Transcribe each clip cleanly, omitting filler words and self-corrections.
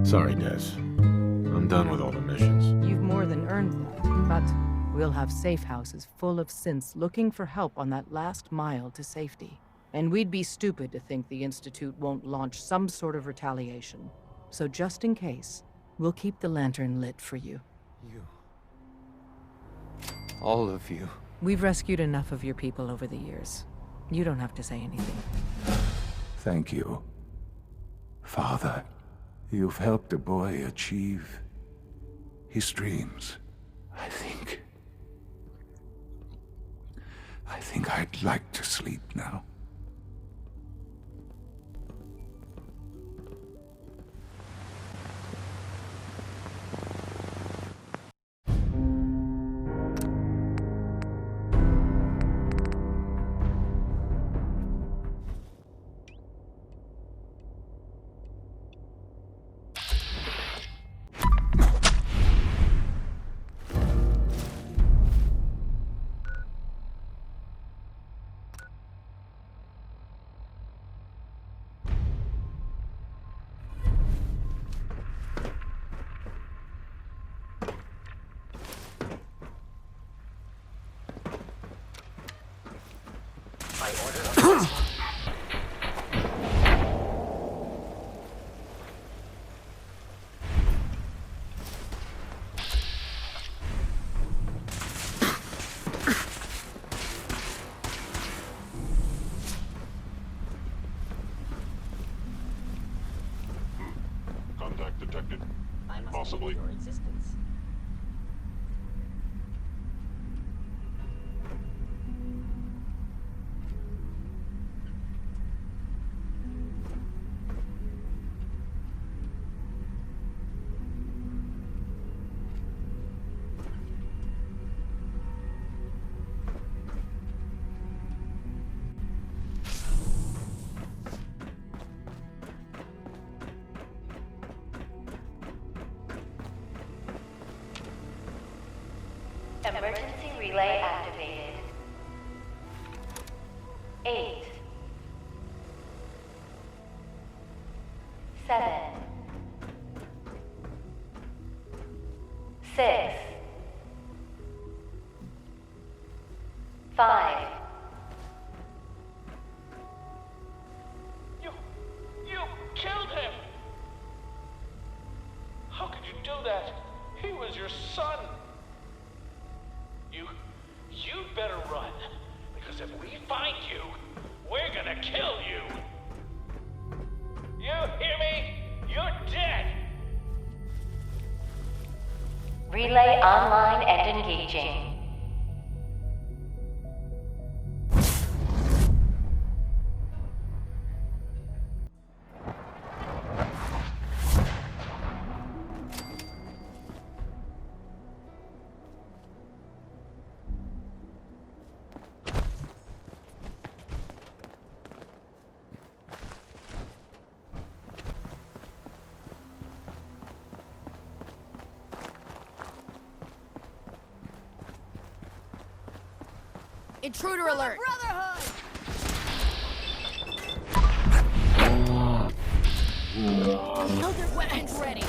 Sorry, Des. I'm done with all the missions. You've more than earned that, but we'll have safe houses full of synths looking for help on that last mile to safety. And we'd be stupid to think the Institute won't launch some sort of retaliation. So just in case, we'll keep the lantern lit for you. You. All of you. We've rescued enough of your people over the years. You don't have to say anything. Thank you, Father. You've helped a boy achieve his dreams. I think I'd like to sleep now. Contact detected. Possibly. Your existence. Emergency relay activated. 8, 7, 6, 5. You killed him! How could you do that? He was your son! You'd better run, because if we find you, we're gonna kill you! You hear me? You're dead! Relay online and engaging. Intruder alert! Elder weapons ready!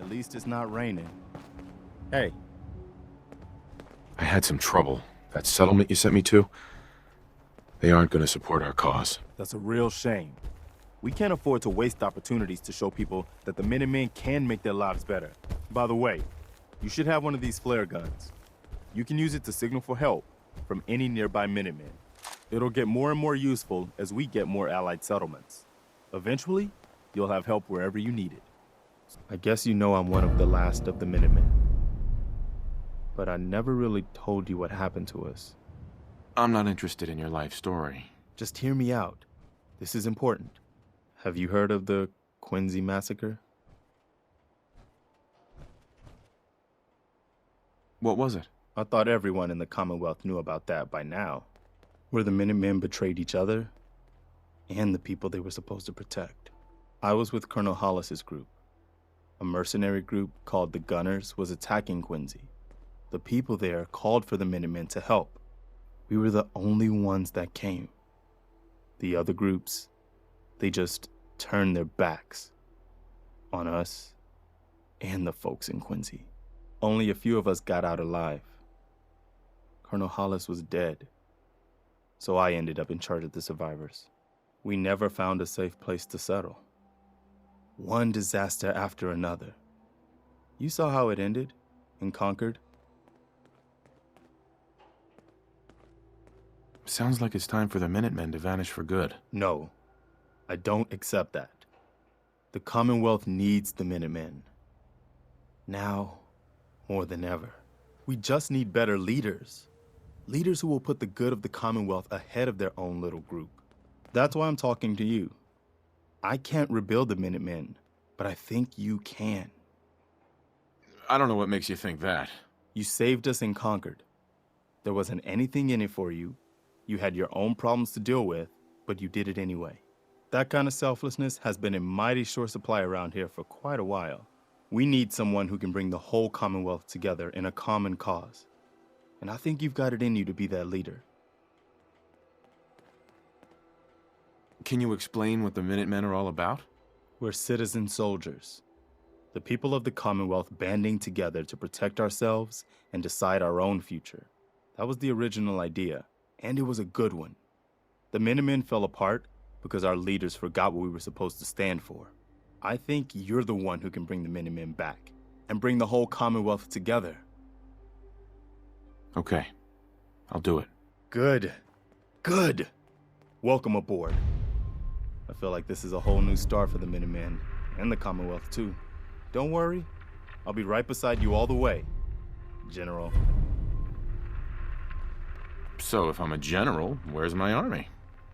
At least it's not raining. Hey. I had some trouble. That settlement you sent me to, they aren't going to support our cause. That's a real shame. We can't afford to waste opportunities to show people that the Minutemen can make their lives better. By the way, you should have one of these flare guns. You can use it to signal for help from any nearby Minutemen. It'll get more and more useful as we get more allied settlements. Eventually, you'll have help wherever you need it. I guess you know I'm one of the last of the Minutemen. But I never really told you what happened to us. I'm not interested in your life story. Just hear me out. This is important. Have you heard of the Quincy massacre? What was it? I thought everyone in the Commonwealth knew about that by now. Where the Minutemen betrayed each other and the people they were supposed to protect. I was with Colonel Hollis's group. A mercenary group called the Gunners was attacking Quincy. The people there called for the Minutemen to help. We were the only ones that came. The other groups, they just turned their backs on us and the folks in Quincy. Only a few of us got out alive. Colonel Hollis was dead, so I ended up in charge of the survivors. We never found a safe place to settle. One disaster after another. You saw how it ended in Concord? Sounds like it's time for the Minutemen to vanish for good. No, I don't accept that. The Commonwealth needs the Minutemen. Now, more than ever. We just need better leaders. Leaders who will put the good of the Commonwealth ahead of their own little group. That's why I'm talking to you. I can't rebuild the Minutemen, but I think you can. I don't know what makes you think that. You saved us in Concord. There wasn't anything in it for you. You had your own problems to deal with, but you did it anyway. That kind of selflessness has been in mighty short supply around here for quite a while. We need someone who can bring the whole Commonwealth together in a common cause. And I think you've got it in you to be that leader. Can you explain what the Minutemen are all about? We're citizen soldiers. The people of the Commonwealth banding together to protect ourselves and decide our own future. That was the original idea, and it was a good one. The Minutemen fell apart because our leaders forgot what we were supposed to stand for. I think you're the one who can bring the Minutemen back and bring the whole Commonwealth together. Okay, I'll do it. Good. Good. Welcome aboard. I feel like this is a whole new start for the Minutemen and the Commonwealth too. Don't worry, I'll be right beside you all the way, General. So if I'm a general, where's my army?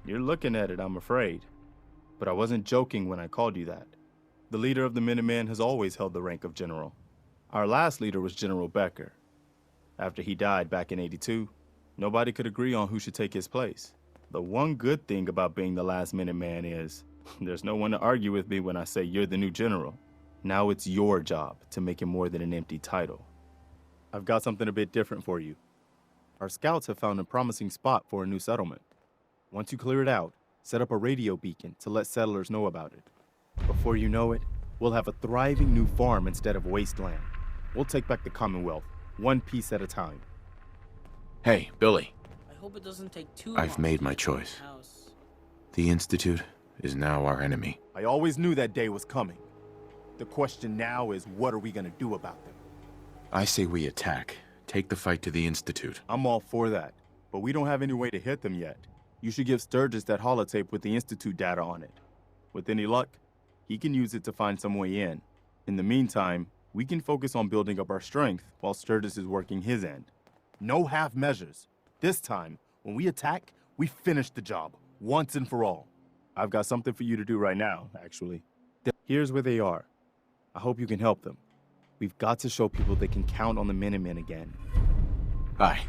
You're looking at it, I'm afraid. But I wasn't joking when I called you that. The leader of the Minutemen has always held the rank of general. Our last leader was General Becker. After he died back in '82, nobody could agree on who should take his place. The one good thing about being the last Minuteman is there's no one to argue with me when I say you're the new general. Now it's your job to make it more than an empty title. I've got something a bit different for you. Our scouts have found a promising spot for a new settlement. Once you clear it out, set up a radio beacon to let settlers know about it. Before you know it, we'll have a thriving new farm instead of wasteland. We'll take back the Commonwealth, one piece at a time. Hey, Billy. I hope it doesn't take too I've long made to my get to choice. house. The Institute is now our enemy. I always knew that day was coming. The question now is, what are we gonna do about them? I say we attack. Take the fight to the Institute. I'm all for that, but we don't have any way to hit them yet. You should give Sturgis that holotape with the Institute data on it. With any luck, he can use it to find some way in. In the meantime, we can focus on building up our strength while Sturgis is working his end. No half measures. This time, when we attack, we finish the job. once and for all. I've got something for you to do right now, actually. Here's where they are. I hope you can help them. We've got to show people they can count on the Minutemen again. Hi.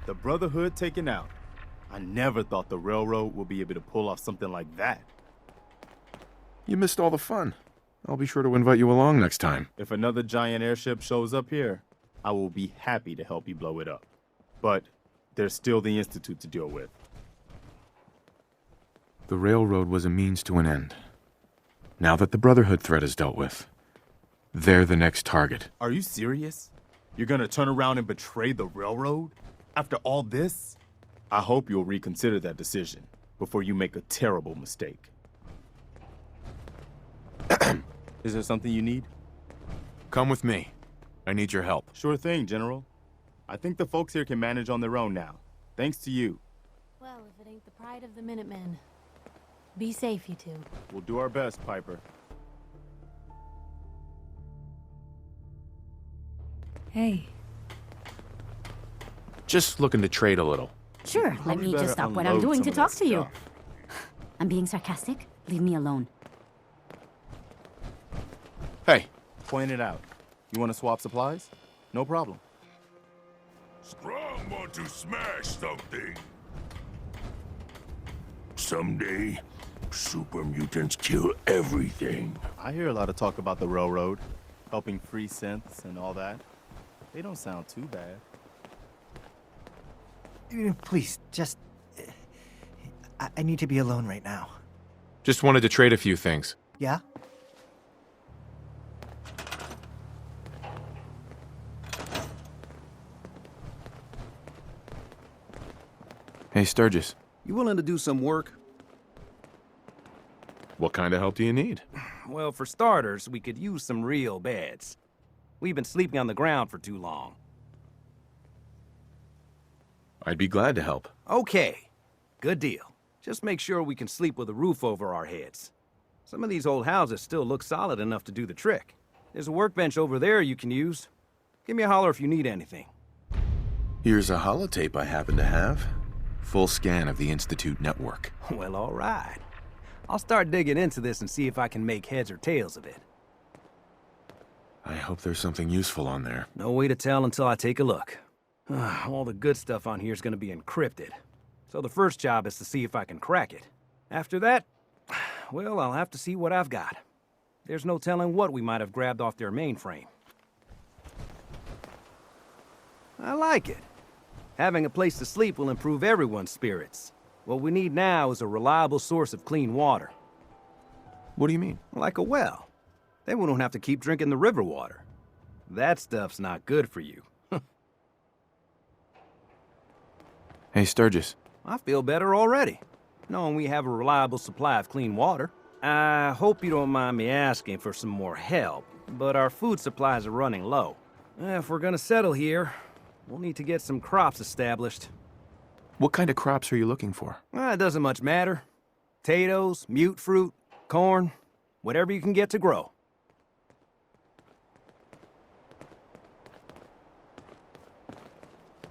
The Brotherhood taken out. I never thought the railroad would be able to pull off something like that. You missed all the fun. I'll be sure to invite you along next time. If another giant airship shows up here, I will be happy to help you blow it up. But there's still the Institute to deal with. The railroad was a means to an end. Now that the Brotherhood threat is dealt with, they're the next target. Are you serious? You're gonna turn around and betray the railroad? After all this? I hope you'll reconsider that decision before you make a terrible mistake. Is there something you need? Come with me. I need your help. Sure thing, General. I think the folks here can manage on their own now. Thanks to you. Well, if it ain't the pride of the Minutemen. Be safe, you two. We'll do our best, Piper. Hey. Just looking to trade a little. Sure, let me just stop what I'm doing to talk to you. I'm being sarcastic. Leave me alone. Hey. Point it out. You want to swap supplies? No problem. Strong want to smash something. Someday, super mutants kill everything. I hear a lot of talk about the railroad, helping free synths and all that. They don't sound too bad. Please, just... I need to be alone right now. Just wanted to trade a few things. Yeah? Hey, Sturgis. You willing to do some work? What kind of help do you need? Well, for starters, we could use some real beds. We've been sleeping on the ground for too long. I'd be glad to help. Okay, good deal. Just make sure we can sleep with a roof over our heads. Some of these old houses still look solid enough to do the trick. There's a workbench over there you can use. Give me a holler if you need anything. Here's a holotape I happen to have. Full scan of the Institute network. Well, all right. I'll start digging into this and see if I can make heads or tails of it. I hope there's something useful on there. No way to tell until I take a look. All the good stuff on here is going to be encrypted. So the first job is to see if I can crack it. After that, well, I'll have to see what I've got. There's no telling what we might have grabbed off their mainframe. I like it. Having a place to sleep will improve everyone's spirits. What we need now is a reliable source of clean water. What do you mean? Like a well. Then we don't have to keep drinking the river water. That stuff's not good for you. Hey, Sturgis. I feel better already, knowing we have a reliable supply of clean water. I hope you don't mind me asking for some more help, but our food supplies are running low. If we're gonna settle here, we'll need to get some crops established. What kind of crops are you looking for? It doesn't much matter. Potatoes, mute fruit, corn, whatever you can get to grow.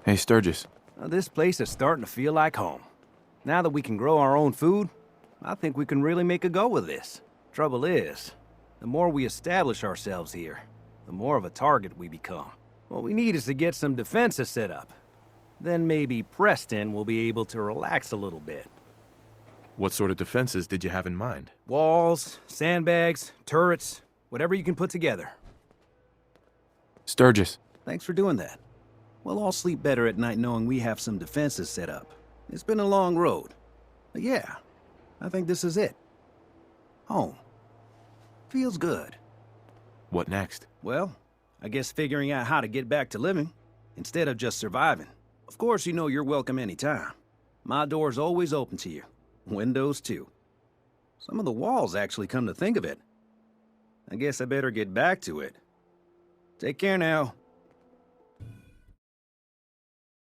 Hey, Sturgis. This place is starting to feel like home. Now that we can grow our own food, I think we can really make a go with this. Trouble is, the more we establish ourselves here, the more of a target we become. What we need is to get some defenses set up. Then maybe Preston will be able to relax a little bit. What sort of defenses did you have in mind? Walls, sandbags, turrets, whatever you can put together. Sturgis. Thanks for doing that. We'll all sleep better at night knowing we have some defenses set up. It's been a long road. But yeah, I think this is it. Home. Feels good. What next? Well, I guess figuring out how to get back to living, instead of just surviving. Of course, you know you're welcome anytime. My door's always open to you. Windows, too. Some of the walls, actually, come to think of it. I guess I better get back to it. Take care now.